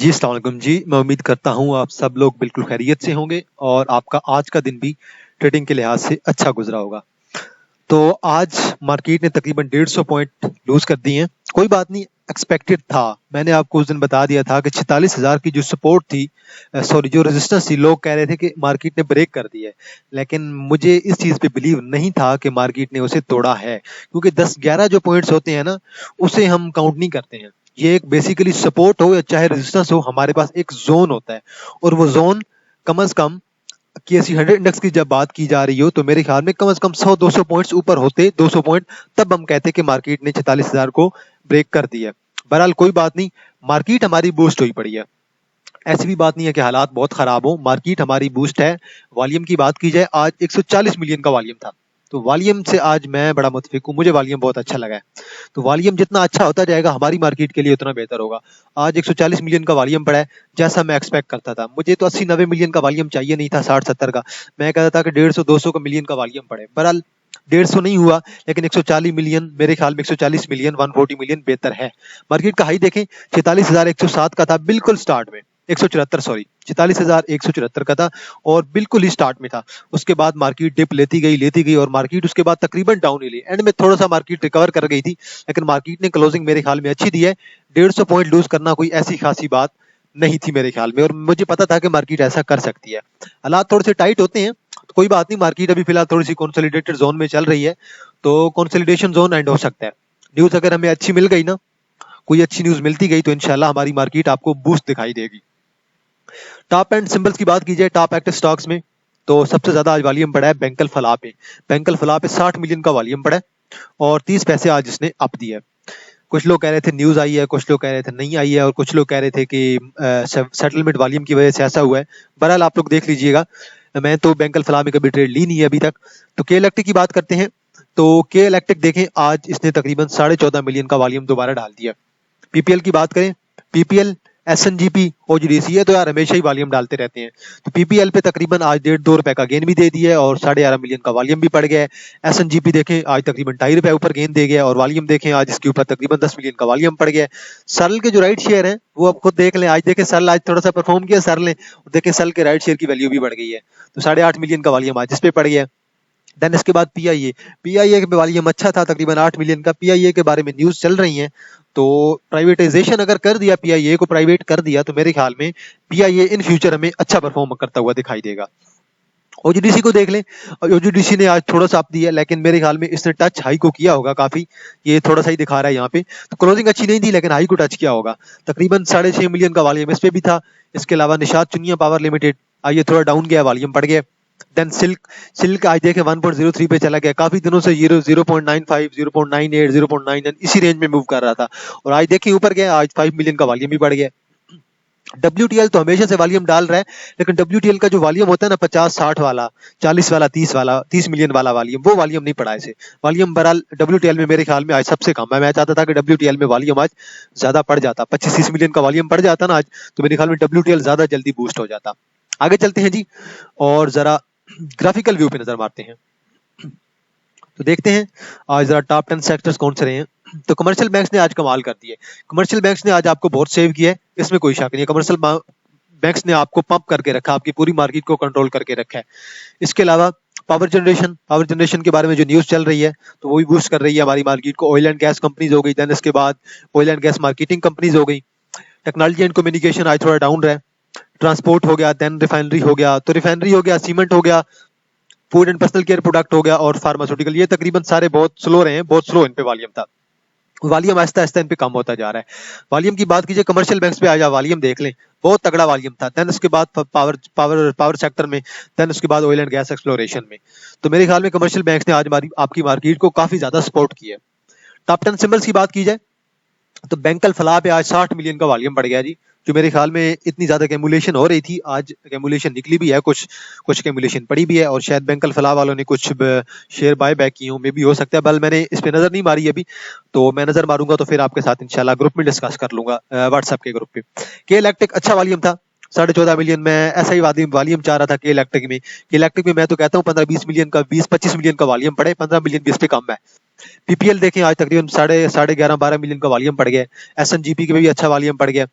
जी, अस्सलाम वालेकुम जी। मैं उम्मीद करता हूँ आप सब लोग बिल्कुल खैरियत से होंगे और आपका आज का दिन भी ट्रेडिंग के लिहाज से अच्छा गुजरा होगा। तो आज मार्केट ने तकरीबन 150 पॉइंट लूज कर दिए हैं। कोई बात नहीं, एक्सपेक्टेड था। मैंने आपको उस दिन बता दिया था कि 46,000 की जो सपोर्ट थी, सॉरी जो रेजिस्टेंस थी, लोग कह रहे थे कि मार्केट ने ब्रेक कर दी है। लेकिन मुझे इस चीज़ पे बिलीव नहीं था कि मार्केट ने उसे तोड़ा है, क्योंकि 10-11 जो पॉइंट्स होते हैं ना, उसे हम काउंट नहीं करते हैं। ये एक बेसिकली सपोर्ट हो या चाहे रेजिस्टेंस हो, हमारे पास एक जोन होता है और वो जोन कम से कम केएससी 100 इंडेक्स की जब बात की जा रही हो तो मेरे ख्याल में कम से कम 100-200 पॉइंट्स ऊपर होते, 200 पॉइंट, तब हम कहते कि मार्केट ने 46,000 को ब्रेक कर दिया। बहरहाल कोई बात नहीं, मार्केट हमारी बूस्ट हुई पड़ी है। ऐसी भी बात नहीं है कि हालात बहुत खराब हो, मार्केट हमारी बूस्ट है। वॉल्यूम की बात की जाए, आज 140 मिलियन का वॉल्यूम था। तो वॉल्यूम से आज मैं बड़ा मुतफिक हूँ, मुझे वॉल्यूम बहुत अच्छा लगा है। तो वॉल्यूम जितना अच्छा होता जाएगा हमारी मार्केट के लिए उतना बेहतर होगा। आज 140 मिलियन का वॉल्यूम पड़ा है, जैसा मैं एक्सपेक्ट करता था। मुझे तो 80-90 मिलियन का वॉल्यूम चाहिए नहीं था, 60-70 का। मैं कहता था कि 150-200 का मिलियन का वॉल्यूम पड़े। बहरहाल 150 नहीं हुआ, लेकिन 140 मिलियन, मेरे ख्याल में 140 मिलियन, 140 मिलियन बेहतर है। मार्केट का हाई देखें, 46,107 का था बिल्कुल स्टार्ट में। 174, सॉरी, 46,174 का था और बिल्कुल ही स्टार्ट में था। उसके बाद मार्केट डिप लेती गई और मार्केट उसके बाद तकरीबन डाउन ही ली। एंड में थोड़ा सा मार्केट रिकवर कर गई थी, लेकिन मार्केट ने क्लोजिंग मेरे ख्याल में अच्छी दी है। 150 पॉइंट लूज करना कोई ऐसी खासी बात नहीं थी मेरे ख्याल में, और मुझे पता था कि मार्केट ऐसा कर सकती है। हालात थोड़े से टाइट होते हैं, तो कोई बात नहीं, मार्केट अभी फिलहाल थोड़ी सी कंसोलिडेटेड जोन में चल रही है, तो कंसोलिडेशन जोन एंड हो सकता है। न्यूज अगर हमें अच्छी मिल गई ना, कोई अच्छी न्यूज मिलती गई, तो इंशाल्लाह हमारी मार्केट आपको बूस्ट दिखाई देगी। टॉप एंड सिंबल्स की बात की जाए टॉप एक्टिव स्टॉक्स में, तो सबसे ज्यादा आज वॉल्यूम पड़ा है बैंकल फलाह पे। बैंकल फलाह पे 60 मिलियन का वॉल्यूम पड़ा है और 30 पैसे आज इसने अप दिया है। कुछ लोग कह रहे थे न्यूज आई है, कुछ लोग कह रहे थे नहीं आई है, और कुछ लोग कह रहे थे कि सेटलमेंट वॉल्यूम की वजह से ऐसा हुआ है। बहरहाल आप लोग देख लीजिएगा, मैं तो बैंकल फलाह में कभी ट्रेड ली नहीं है अभी तक। तो के इलेक्ट्रिक की बात करते हैं, तो के इलेक्ट्रिक देखें, आज इसने तकरीबन 14.5 मिलियन का वॉल्यूम दोबारा डाल दिया। पीपीएल की बात करें, पीपीएल, एसएनजीपी, ओजीडीसी, ये तो यार हमेशा ही वॉल्यूम डालते रहते हैं। तो पीपीएल पे तकरीबन आज 1.5-2 रुपए का गेन भी दे दिया है और 11.5 मिलियन का वॉल्यूम भी पड़ गया है। एसएनजीपी देखें, आज तकरीबन 2.5 रुपए ऊपर गेन दे गया और वॉल्यूम देखें, आज इसके ऊपर तकरीबन 10 मिलियन का वॉल्यूम पड़ गया है। सरल के जो राइट शेयर है वो आप खुद देख लें, आज देखें सरल आज थोड़ा सा परफॉर्म किया सरल ने, देखें सरल के राइट शेयर की वैल्यू भी बढ़ गई है। तो 8.5 मिलियन का वॉल्यूम आज इस पे पड़ गया है। देन इसके बाद पीआईए, पीआईए के वॉल्यूम अच्छा था, तकरीबन 8 मिलियन का। पीआईए के बारे में न्यूज चल रही है, तो प्राइवेटाइजेशन अगर कर दिया, पीआईए को प्राइवेट कर दिया, तो मेरे ख्याल में पीआईए इन फ्यूचर हमें अच्छा परफॉर्म करता हुआ दिखाई देगा। ओजीडीसी को देख लें, ओजीडीसी ने आज थोड़ा सा अप दिया, लेकिन मेरे ख्याल में इसने टच हाई को किया होगा काफी। ये थोड़ा सा ही दिखा रहा है यहाँ पे, तो क्लोजिंग अच्छी नहीं थी लेकिन हाई को टच किया होगा। तकरीबन 6.5 मिलियन का वॉल्यूम इस पे भी था। इसके अलावा निशात चुनिया पावर लिमिटेड, आज ये थोड़ा डाउन गया, वॉल्यूम पड़ गया। देन सिल्क, सिल्क आज देखे 1.03 पे चला गया, काफी दिनों से 0.95, 0.98, 0.99 इसी रेंज में मूव कर रहा था, और आज देखिए ऊपर गया, आज 5 मिलियन का वॉल्यूम भी बढ़ गया। डब्ल्यूटीएल तो हमेशा से वॉल्यूम डाल रहा है, लेकिन डब्ल्यूटीएल का जो वॉल्यूम होता है ना, 50-60 वाला, 40 वाला, 30 वाला, 30 मिलियन वाला वॉल्यूम, वो वॉल्यूम नहीं पड़ा इसे। वॉल्यूम बहरहाल डब्ल्यूटीएल में मेरे ख्याल में आज सबसे कम है। मैं चाहता था कि डब्ल्यूटीएल में वॉल्यूम आज ज्यादा पड़ जाता, 25-30 मिलियन का वॉल्यूम पड़ जाता ना आज, तो मेरे ख्याल में डब्ल्यूटीएल ज्यादा जल्दी बूस्ट हो जाता। आगे चलते हैं जी, और जरा ग्राफिकल व्यू पे नजर मारते हैं, तो देखते हैं आज जरा टॉप 10 सेक्टर्स कौन से रहे हैं। तो कमर्शियल बैंक्स ने आज कमाल कर दिए। कमर्शियल बैंक्स ने आज आपको बहुत सेव किया है, इसमें कोई शक नहीं है। कमर्शियल बैंक्स ने आपको पंप करके रखा, आपकी पूरी मार्केट को कंट्रोल करके रखा है। इसके अलावा पावर जनरेशन, पावर जनरेशन के बारे में जो न्यूज चल रही है, तो वो भी बूस्ट कर रही है हमारी मार्केट को। ऑयल एंड गैस कंपनीज हो गई, देन इसके बाद oil and gas marketing companies हो गई। टेक्नोलॉजी एंड कम्युनिकेशन आज थोड़ा डाउन रहा है। ट्रांसपोर्ट हो गया, देन रिफाइनरी हो गया, तो रिफाइनरी हो गया, सीमेंट हो गया, food and personal care product हो गया, और फार्मास्यूटिकल, ये तकरीबन सारे बहुत स्लो रहे हैं, बहुत स्लो इन पे वॉल्यूम था। वॉल्यूम आहिस्ता आहिस्ता इन पे कम होता जा रहा है। वॉल्यूम की बात कीजिए, कमर्शियल बैंक्स पे आज वॉल्यूम देख लें, बहुत तगड़ा वॉल्यूम था। देन उसके बाद पावर पावर पावर सेक्टर में, देन उसके बाद ऑयल एंड गैस एक्सप्लोरेशन में। तो मेरे ख्याल में कमर्शियल बैंक्स ने आज हमारी आपकी मार्केट को काफी ज्यादा सपोर्ट किया है। टॉप 10 सिंबल्स की बात की जाए, तो बैंकल फलाह पे आज 60 मिलियन का वॉल्यूम बढ़ गया जी, जो मेरे ख्याल में इतनी ज्यादा कैमुलेशन हो रही थी, आज कैमुलेशन निकली भी है, कुछ कुछ कैमुलेशन पड़ी भी है, और शायद बैंकल फलाह वालों ने कुछ शेयर बाय बैक किए हों, मे भी हो सकता है। बल मैंने इस पे नजर नहीं मारी अभी, तो मैं नजर मारूंगा तो फिर आपके साथ इंशाल्लाह ग्रुप में डिस्कस कर लूंगा, व्हाट्सएप के ग्रुप पे। के इलेक्ट्रिक अच्छा वॉल्यूम था, 14.5 मिलियन में, ऐसा ही वॉल्यूम चाह रहा था के इलेक्ट्रिक में। के इलेक्ट्रिक में मैं तो कहता हूँ 15-20 मिलियन का, 20-25 मिलियन का वॉल्यूम पड़े, 15 मिलियन भी इस पे कम है। पीपीएल देखें, आज तकरीबन 11.5-12 मिलियन का वॉल्यूम पड़ गया। एसएनजीपी के भी अच्छा वॉल्यूम पड़ गया।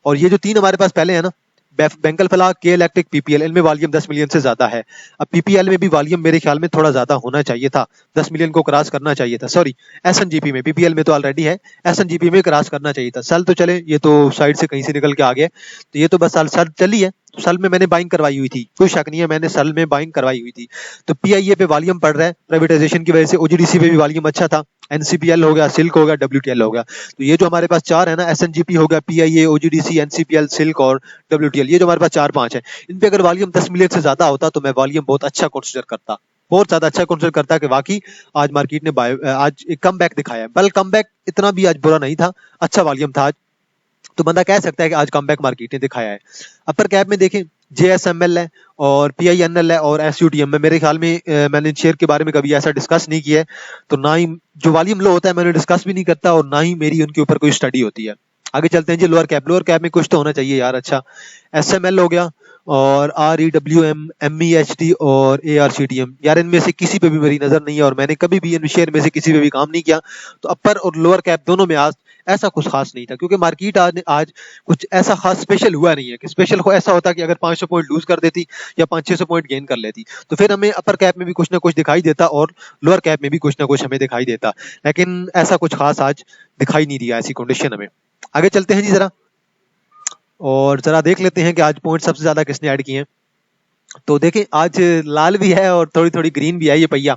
और ये जो तीन हमारे पास पहले है ना, बेंकल फलाह, के इलेक्ट्रिक, पीपीएल, इनमें वॉल्यूम 10 मिलियन से ज्यादा है। अब पीपीएल में भी वॉल्यूम मेरे ख्याल में थोड़ा ज्यादा होना चाहिए था, 10 मिलियन को क्रॉस करना चाहिए था। सॉरी, एसएनजीपी में, पीपीएल में तो ऑलरेडी है, एसएनजीपी में क्रॉस करना चाहिए था। सल तो चले, ये तो साइड से कहीं से निकल के आ गया, तो ये तो बस सल चली है। तो सल में मैंने बाइंग करवाई हुई थी, कोई शक नहीं है, मैंने सल में बाइंग करवाई हुई थी। तो पीआईए पे वॉल्यूम पड़ रहा है प्राइवेटाइजेशन की वजह से, ओजीडीसी पे भी वॉल्यूम अच्छा था, एनसीपीएल हो गया, सिल्क हो गया, डब्ल्यूटीएल हो गया। तो ये जो हमारे पास चार है ना, एसएनजीपी हो गया, पीआईए, ओजीडीसी, एनसीपीएल, सिल्क और डब्ल्यूटीएल, ये जो हमारे पास 4-5 है, इन पे अगर वॉल्यूम 10 मिलियन से ज्यादा होता तो मैं वॉल्यूम बहुत अच्छा कंसीडर करता, बहुत ज्यादा अच्छा कंसीडर करता कि वाकई आज मार्केट ने आज एक कम बैक दिखाया है। बल कम बैक इतना भी आज बुरा नहीं था, अच्छा वॉल्यूम था आज, तो बंदा कह सकता है कि आज कमबैक मार्केट ने दिखाया है। अपर कैप में देखें, जेएसएमएल है और पीआईएनएल है और एसयूटीएम में, मेरे ख्याल में मैंने शेयर के बारे में कभी ऐसा डिस्कस नहीं किया है, तो ना ही जो वॉल्यूम लो होता है मैंने डिस्कस भी नहीं करता और ना ही मेरी उनके ऊपर कोई स्टडी होती है। आगे चलते हैं जी, लोअर कैप, लोअर कैप में कुछ तो होना चाहिए यार। अच्छा, एसएमएल हो गया और आरईडब्ल्यूएम, एमईएचटी और एआरसीटीएम, यार इनमें से किसी पे भी मेरी नजर नहीं है और मैंने कभी भी इन शेयर में से किसी पे भी काम नहीं किया। तो अपर और लोअर कैप दोनों में आज ऐसा कुछ खास नहीं था, क्योंकि मार्केट आज कुछ ऐसा खास स्पेशल हुआ नहीं है कि स्पेशल को ऐसा होता कि अगर 500 पॉइंट लूज कर देती या 500-600 पॉइंट गेन कर लेती तो फिर हमें अपर कैप में भी कुछ ना कुछ दिखाई देता और लोअर कैप में भी कुछ ना कुछ हमें दिखाई देता, लेकिन ऐसा कुछ खास आज दिखाई नहीं दिया ऐसी कंडीशन हमें। आगे चलते हैं जी जरा, और जरा देख लेते हैं कि आज पॉइंट सबसे ज्यादा किसने ऐड किए हैं। तो देखें, आज लाल भी है और थोड़ी थोड़ी ग्रीन भी है ये पहिया।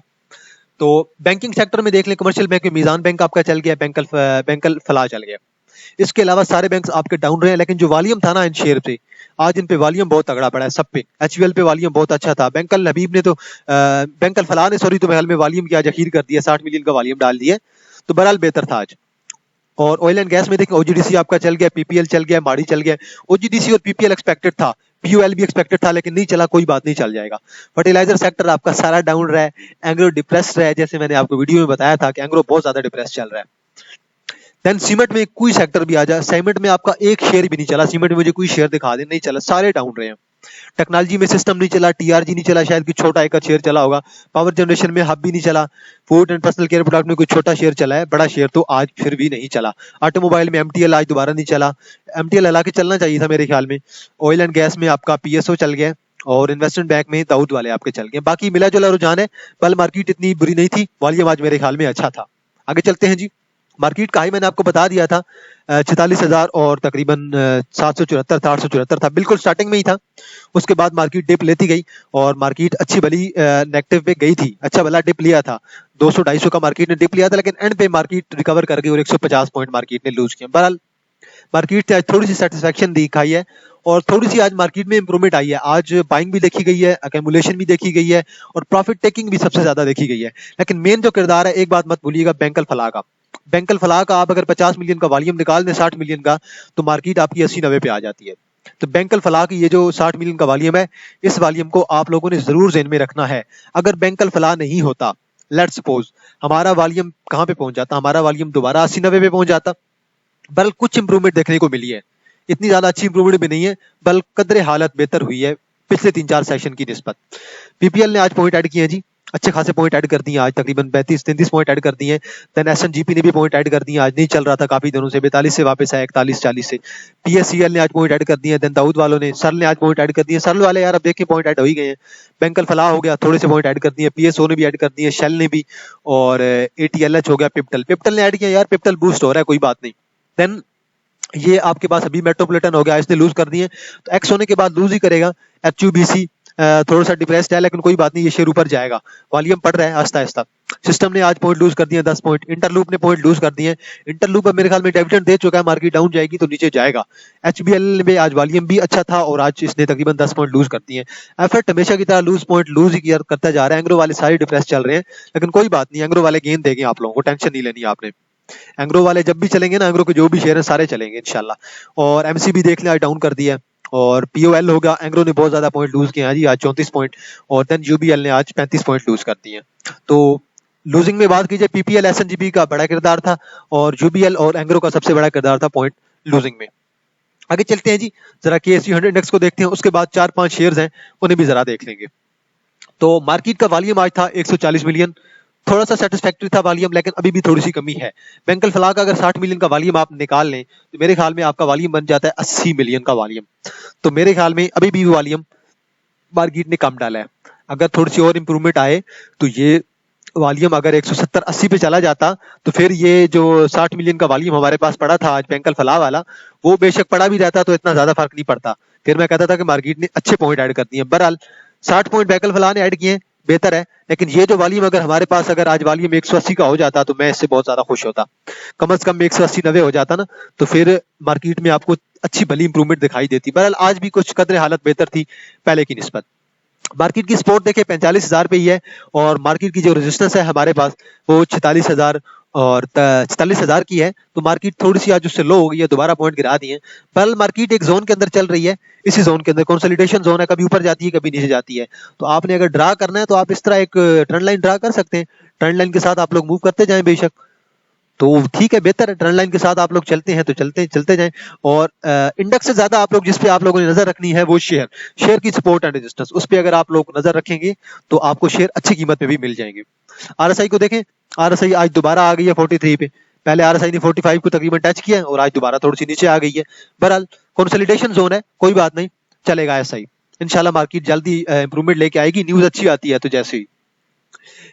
तो बैंकिंग सेक्टर में देख लें, कमर्शियल बैंक में मीजान बैंक आपका चल गया, बैंकल फलाह चल गया। इसके अलावा सारे बैंक्स आपके डाउन रहे हैं, लेकिन जो वॉल्यूम था ना इन शेयर पे, आज इन पे वॉल्यूम बहुत तगड़ा पड़ा है सब पे। एचयूएल पे वॉल्यूम बहुत अच्छा था, बैंकल हबीब ने तो बैंकल फलाह ने सॉरी तो महल में वॉल्यूम की आज अखीर कर दिया, 60 मिलियन का वॉल्यूम डाल दिया, तो बहरहाल बेहतर था आज। और ऑयल एंड गैस में देखें, ओजीडीसी आपका चल गया, पीपीएल चल गया, माड़ी चल गया। ओजीडीसी और पीपीएल एक्सपेक्टेड था, पीयूएल भी एक्सपेक्टेड था, लेकिन नहीं चला, कोई बात नहीं, चल जाएगा। फर्टिलाइजर सेक्टर आपका सारा डाउन रहा है, एंग्रो डिप्रेस रहा है, जैसे मैंने आपको वीडियो में बताया था कि एंग्रो बहुत ज्यादा डिप्रेस चल रहा है। देन सीमेंट में कोई सेक्टर भी आ जाए, सीमेंट में आपका एक शेयर भी नहीं चला, सीमेंट में मुझे कोई शेयर दिखा दे, नहीं चला, सारे डाउन रहे हैं। टेक्नोलॉजी में सिस्टम नहीं चला, टीआरजी नहीं चला, शायद कोई छोटा एक शेयर चला होगा। पावर जनरेशन में हब भी नहीं चला। Food and personal care product में कोई छोटा शेयर चला है, बड़ा शेयर तो आज फिर भी नहीं चला। ऑटोमोबाइल में एमटीएल आज दोबारा नहीं चला, एमटीएल हला के चलना चाहिए था मेरे ख्याल में। ऑयल एंड गैस में आपका पीएसओ चल गया और इन्वेस्टमेंट बैंक में दाऊद वाले आपके चल गए। बाकी मिला जुला रुझान है, कल मार्केट इतनी बुरी नहीं थी, वॉल्यूम आज मेरे ख्याल में अच्छा था। आगे चलते हैं जी, मार्केट का हाई मैंने आपको बता दिया था 46,000 और तकरीबन 774 था, 874 था, बिल्कुल स्टार्टिंग में ही था। उसके बाद मार्केट डिप लेती गई और मार्केट अच्छी भली नेगेटिव पे गई थी, अच्छा भला डिप लिया था, 200-250 का मार्केट ने डिप लिया था, लेकिन एंड पे मार्केट रिकवर कर गई और 150 पॉइंट मार्केट ने लूज किया। बहरहाल मार्केट ने आज थोड़ी सी सेटिस्फेक्शन दिखाई है और थोड़ी सी आज मार्केट में इंप्रूवमेंट आई है। आज बाइंग भी देखी गई है, अकेमुलेशन भी देखी गई है और प्रॉफिट टेकिंग भी सबसे ज्यादा देखी गई है। लेकिन मेन जो किरदार है, एक बात मत भूलिएगा, बैंकल फलाह का। बैंकल फलाह का आप अगर 50 मिलियन का वॉल्यूम निकाल दें 60 मिलियन का, तो मार्केट आपकी 80-90 पे आ जाती है। तो बैंकल फलाह की ये जो 60 मिलियन का वॉल्यूम है, इस वॉल्यूम को आप लोगों ने जरूर ज़हन में रखना है। अगर बैंकल फलाह नहीं होता, लेट्स सपोज हमारा वॉल्यूम कहां पे पहुंच जाता, हमारा वॉल्यूम दोबारा 80-90 पे पहुंच जाता। बल कुछ इंप्रूवमेंट देखने को मिली है, इतनी ज्यादा अच्छी इंप्रूवमेंट भी नहीं है, बल कदरे हालत बेहतर हुई है पिछले 3-4 सेशन की निस्बत। पीपीएल ने आज पॉइंट ऐड किए हैं जी, अच्छे खासे पॉइंट ऐड कर दिए आज, तकरीबन 32-33 पॉइंट ऐड कर दिए हैं। देन एसएनजीपी ने भी पॉइंट ऐड कर दिए, आज नहीं चल रहा था काफी दिनों से, 42 से वापस आया 41-40 से। पीएससीएल ने आज पॉइंट ऐड कर दिए। देन दाऊद वालों ने, सरल ने आज पॉइंट ऐड कर दिए। सरल वाले यार अब देखिए पॉइंट ऐड हो ही गए हैं। बैंकल फलाह हो गया, थोड़े से पॉइंट ऐड कर दिए, पीएसओ ने भी ऐड कर दिए, शेल ने भी, और एटीएलएच हो गया, पिप्टल ने ऐड किया यार, पिप्टल बूस्ट हो रहा है, कोई बात नहीं। देन ये आपके पास अभी मेट्रोपॉलिटन हो गया, इसने लूज कर दिए, तो एक्स होने के बाद लूज ही करेगा। एचयूबीसी थोड़ा सा डिप्रेस्ड है, लेकिन कोई बात नहीं, ये शेयर ऊपर जाएगा, वॉल्यूम पड़ रहा है आस्ता आस्ता। सिस्टम ने आज पॉइंट लूज कर दिए 10 पॉइंट, इंटरलूप ने पॉइंट लूज कर दिए। इंटरलूप अब मेरे ख्याल में डिविडेंड दे चुका है, मार्केट डाउन जाएगी तो नीचे जाएगा। एचबीएल में आज वॉल्यूम भी अच्छा था और आज इसने तकरीबन 10 पॉइंट लूज कर दिए। एफर्ट हमेशा की तरह लूज ही करता जा रहा है। एंग्रो वाले सारे डिप्रेस चल रहे हैं, लेकिन कोई बात नहीं, एंग्रो वाले गेंद देंगे आप लोगों को, टेंशन नहीं लेनी आपने। एंग्रो वाले जब भी चलेंगे ना, एंग्रो के जो भी शेयर हैं सारे चलेंगे इंशाल्लाह। और एमसीबी देख लें आज डाउन कर दिया है, और पीओएल होगा, एंग्रो ने बहुत ज्यादा पॉइंट लूज किए हैं जी आज 34 पॉइंट, और देन यूबीएल ने आज 35 पॉइंट लूज कर दिए। तो लूजिंग में बात कीजिए, पीपीएल एसएनजीपी का बड़ा किरदार था और यूबीएल और एंग्रो का सबसे बड़ा किरदार था पॉइंट लूजिंग में। आगे चलते हैं जी, जरा केएसयू 100 इंडेक्स को देखते हैं, उसके बाद 4-5 शेयर्स हैं उन्हें भी जरा देख लेंगे। तो मार्केट का वॉल्यूम आज था 140 मिलियन, थोड़ा सा सेटिस्फैक्टरी था वॉल्यूम, लेकिन अभी भी थोड़ी सी कमी है। बैंकल फला का अगर 60 मिलियन का वॉल्यूम आप निकाल लें तो मेरे ख्याल में आपका वॉल्यूम बन जाता है 80 मिलियन का वॉल्यूम। तो मेरे ख्याल में अभी भी वॉल्यूम मार्केट ने कम डाला है। अगर थोड़ी सी और इंप्रूवमेंट आए तो ये वॉल्यूम अगर 170-80 पे चला जाता तो फिर ये जो 60 मिलियन का वॉल्यूम हमारे पास पड़ा था आज बैंकल फलाह वाला, वो बेशक पड़ा भी रहता तो इतना ज्यादा फर्क नहीं पड़ता। फिर मैं कहता था कि मार्केट ने अच्छे पॉइंट ऐड कर दिए। बहरहाल 60 पॉइंट बैंकल फलाह ने ऐड किए, बेहतर है। लेकिन ये जो वॉल्यूम अगर हमारे पास अगर आज वॉल्यूम 180 का हो जाता तो मैं इससे बहुत ज्यादा खुश होता। कम से कम 180-90 हो जाता ना, तो फिर मार्केट में आपको अच्छी भली इंप्रूवमेंट दिखाई देती। बहरहाल आज भी कुछ कदर हालत बेहतर थी पहले की निस्बत। मार्केट की सपोर्ट देखे 45,000 पे ही है, और मार्केट की जो रेजिस्टेंस है हमारे पास वो 46,000 और 44,000 की है। तो मार्केट थोड़ी सी आज उससे लो हो गई है, दोबारा पॉइंट गिरा दिए। पर मार्केट एक जोन के अंदर चल रही है, इसी जोन के अंदर कंसोलिडेशन जोन है, कभी ऊपर जाती है कभी नीचे जाती है। तो आपने अगर ड्रा करना है तो आप इस तरह एक ट्रेंड लाइन ड्रा कर सकते हैं, ट्रेंड लाइन के साथ आप लोग मूव करते जाएं बेशक, तो ठीक है, बेहतर है। ट्रेंड लाइन के साथ आप लोग चलते हैं तो चलते जाएं। और इंडेक्स से ज्यादा आप लोग जिस पे आप लोगों ने नजर रखनी है वो शेयर की सपोर्ट एंड रेजिस्टेंस, उस पे अगर आप लोग नजर रखेंगे तो आपको शेयर अच्छी कीमत पे भी मिल जाएंगे। आरएसआई को देखें, आरएसआई आज दोबारा आ गई है 43 पे। पहले आरएसआई ने 45 को तकरीबन टच किया और आज दोबारा थोड़ी सी नीचे आ गई है। बहरहाल कंसोलिडेशन जोन है, कोई बात नहीं, चलेगा ऐसा ही। इंशाल्लाह मार्केट जल्दी इंप्रूवमेंट लेके आएगी, न्यूज अच्छी आती है तो। जैसे ही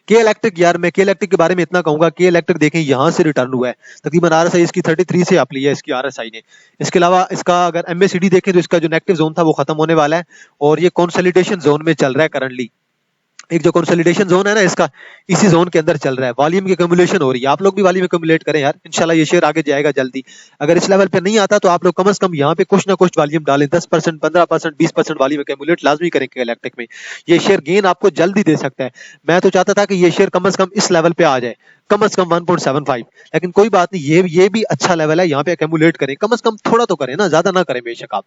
के इलेक्ट्रिक, यार मैं के इलेक्ट्रिक के बारे में इतना कहूंगा, के इलेक्ट्रिक देखें यहां से रिटर्न हुआ है तकरीबन। आरएसआई इसकी 33 से आप लिया है इसकी आरएसआई ने। इसके अलावा इसका अगर एमएसीडी देखें तो इसका जो नेगेटिव जोन था वो खत्म होने वाला है और ये कंसोलिडेशन जोन में चल रहा है करंटली। एक जो कंसोलिडेशन जोन है ना इसका, इसी जोन के अंदर चल रहा है। वॉल्यूम की एक्यूमुलेशन हो रही है, आप लोग भी वॉल्यूम एक्यूमुलेट करें यार, इंशाल्लाह ये शेयर आगे जाएगा जल्दी। अगर इस लेवल पे नहीं आता तो आप लोग कम से कम यहाँ पे कुछ ना कुछ वॉल्यूम डालें, 10%, 15%, 20% वॉल्यूम एक्यूमुलेट लाजमी करें इलेक्ट्रिक में। ये शेयर गेन आपको जल्दी दे सकता है। मैं तो चाहता था कि ये शेयर कम से कम इस लेवल पे आ जाए, कम से कम 1.75, लेकिन कोई बात नहीं, ये भी अच्छा लेवल है, यहाँ पे एक्यूमुलेट करें, कम से कम थोड़ा तो करें ना, ज्यादा ना करें बेशक आप।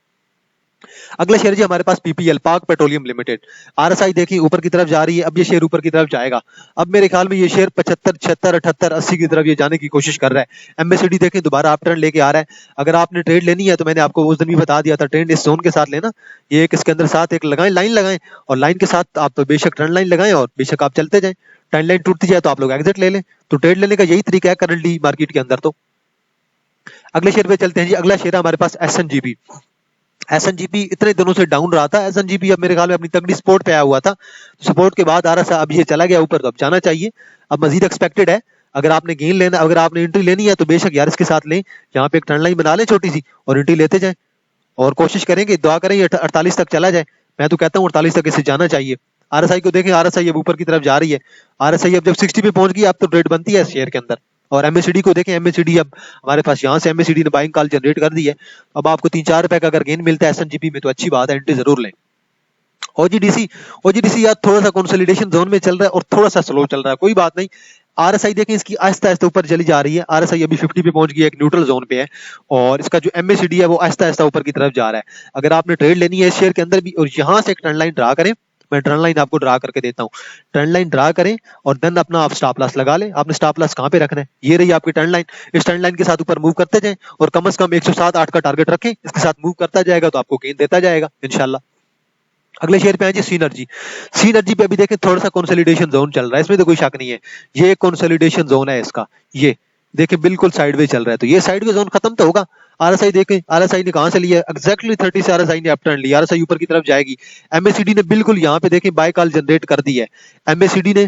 अगला शेयर जी हमारे पास पीपीएल, पाक पेट्रोलियम लिमिटेड। आरएसआई देखिए ऊपर की तरफ जा रही है, अब ये शेयर ऊपर की तरफ जाएगा। अब मेरे ख्याल में ये शेयर 75, 76, 78, 80 की तरफ ये जाने की कोशिश कर रहा है। एमएससीडी देखें दोबारा आप ट्रेंड लेके आ रहा है। अगर आपने ट्रेड लेनी है तो मैंने आपको उस दिन भी बता दिया था, ट्रेंड इस जोन के साथ लेना। ये एक इसके अंदर साथ एक लगाएं, लाइन लगाएं, और लाइन के साथ आप तो बेशक ट्रेंड लाइन लगाएं और बेशक आप चलते जाएं। ट्रेंड लाइन टूटती जाए तो आप लोग एग्जिट ले लें। तो ट्रेड लेने का यही तरीका है करंटली मार्केट के अंदर। तो अगले शेयर पे चलते हैं जी। अगला शेयर है हमारे पास एसएनजीपी। एसएनजीपी इतने दिनों से डाउन रहा था, एसएनजीपी अब मेरे ख्याल में अपनी तगड़ी सपोर्ट पे आया हुआ था। सपोर्ट के बाद आ रहा था, अब ये चला गया ऊपर, तो अब जाना चाहिए, अब मजीद एक्सपेक्टेड है। अगर आपने गेन लेना, अगर आपने एंट्री लेनी है तो बेशक यार इसके साथ लें, यहाँ पे एक ट्रेंड लाइन बना लें छोटी सी और एंट्री लेते जाएं, और कोशिश करेंगे, दुआ करें ये 48 तक चला जाए। मैं तो कहता हूँ 48 तक इसे जाना चाहिए। आरएसआई को देखें, आरएसआई अब ऊपर की तरफ जा रही है। आरएसआई अब जब 60 पे पहुंच गई, अब तो ट्रेड बनती है शेयर के अंदर। और एमएसीडी को देखें, एमएसीडी अब हमारे पास यहाँ से एमएसीडी ने बाइंग कॉल जनरेट कर दी है। अब आपको 3-4 रुपए का अगर गेन मिलता है एसएनजीपी में तो अच्छी बात है, एंट्री जरूर लें। ओजीडीसी यार थोड़ा सा कंसोलिडेशन जोन में चल रहा है और थोड़ा सा स्लो चल रहा है, कोई बात नहीं। आरएसआई देखें इसकी आहिस्ता आहिस्ता ऊपर चली जा रही है। आरएसआई अभी 50 पे पहुंच गई है, एक न्यूट्रल जोन पे है, और इसका जो एमएसीडी है वो आहिस्ता आहिस्ता ऊपर की तरफ जा रहा है। अगर आपने ट्रेड लेनी है इस शेयर के अंदर भी, और यहाँ से एक ट्रेंड लाइन ड्रा करें, मैं ट्रेंड लाइन आपको ड्रा करके देता हूँ। ट्रेंड लाइन ड्रा करें और देन अपना आप स्टॉप लॉस लगा लें। आपने स्टॉप लॉस कहाँ पे रखना है, ये रही आपकी ट्रेंड लाइन। इस ट्रेंड लाइन के साथ ऊपर मूव करते जाएं और कम से कम 107-8 का टारगेट रखें, इसके साथ मूव करता जाएगा तो आपको गेन देता जाएगा इंशाल्लाह। अगले शेयर पे आए जी सीनर्जी। सीनर्जी पे अभी देखें थोड़ा सा कंसोलिडेशन जोन चल रहा है, इसमें तो कोई शक नहीं है, ये कंसोलिडेशन जोन है इसका। ये देखिए बिल्कुल साइडवेज चल रहा है, तो ये साइडवेज जोन खत्म तो होगा। आरएसआई देखें, आरएसआई ने कहां से लिया, एग्जैक्टली 30 से आरएसआई ने अपटर्न लिया, आरएसआई ऊपर की तरफ जाएगी। एमएसीडी ने बिल्कुल यहाँ पे देखें बाय कॉल जनरेट कर दी है। एमएसीडी ने,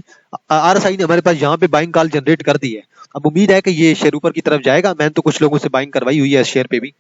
आरएसआई ने हमारे पास यहाँ पे बाइंग कॉल जनरेट कर दी है। अब उम्मीद है कि ये शेयर ऊपर की तरफ जाएगा। मैंने तो कुछ लोगों से बाइंग करवाई हुई है इस शेयर पे भी।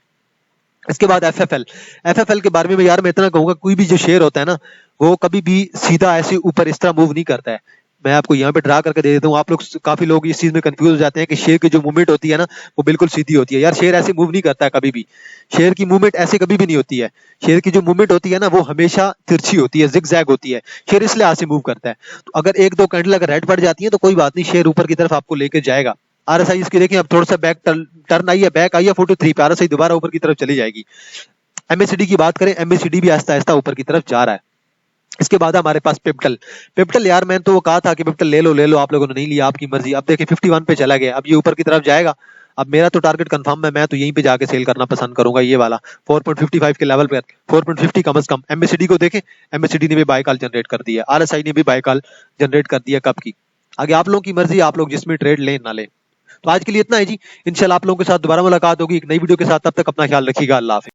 इसके बाद एफएफएल के बारे में यार मैं इतना कहूंगा, कोई भी जो शेयर होता है ना वो कभी भी सीधा ऐसे ऊपर इस तरह मूव नहीं करता है। मैं आपको यहाँ पे ड्रा करके दे देता हूँ। आप लोग काफी लोग इस चीज में कंफ्यूज हो जाते हैं कि शेयर की जो मूवमेंट होती है ना वो बिल्कुल सीधी होती है। यार शेयर ऐसे मूव नहीं करता है कभी भी, शेयर की मूवमेंट ऐसे कभी भी नहीं होती है। शेयर की जो मूवमेंट होती है ना वो हमेशा तिरछी होती है, जिगजैग होती है। शेयर इसलिए ऐसे मूव करता है। तो अगर 1-2 कैंडल अगर रेड पड़ जाती है तो कोई बात नहीं, शेयर ऊपर की तरफ आपको लेके जाएगा। आरएसआई इसकी देखें अब थोड़ा सा बैक टर्न आई है, बैक आई है 43 पे, आरएसआई दोबारा ऊपर की तरफ चली जाएगी। एमएसीडी की बात करें, एमएसीडी भी आहिस्ता आहिस्ता ऊपर की तरफ जा रहा है। इसके बाद हमारे पास पिप्टल यार मैंने तो वो कहा था कि पिप्टल ले लो, आप लोगों ने नहीं लिया, आपकी मर्जी। अब देखिए 51 पे चला गया, अब ये ऊपर की तरफ जाएगा। अब मेरा तो टारगेट कंफर्म है, मैं तो यहीं पे जाके सेल करना पसंद करूंगा, ये वाला 4.55 के लेवल पे, 4.50 कम से कम। एमएसीडी को देखें, एमएसीडी ने भी बाय कॉल जनरेट कर दिया, आरएसआई ने भी बाय कॉल जनरेट कर दिया। कब की? आगे आप लोगों की मर्जी, आप लोग जिसमें ट्रेड लें ना लें। तो आज के लिए इतना है जी। इंशाल्लाह आप लोगों के साथ दोबारा मुलाकात होगी एक नई वीडियो के साथ। तब तक अपना ख्याल रखिएगा। अल्लाह हाफिज।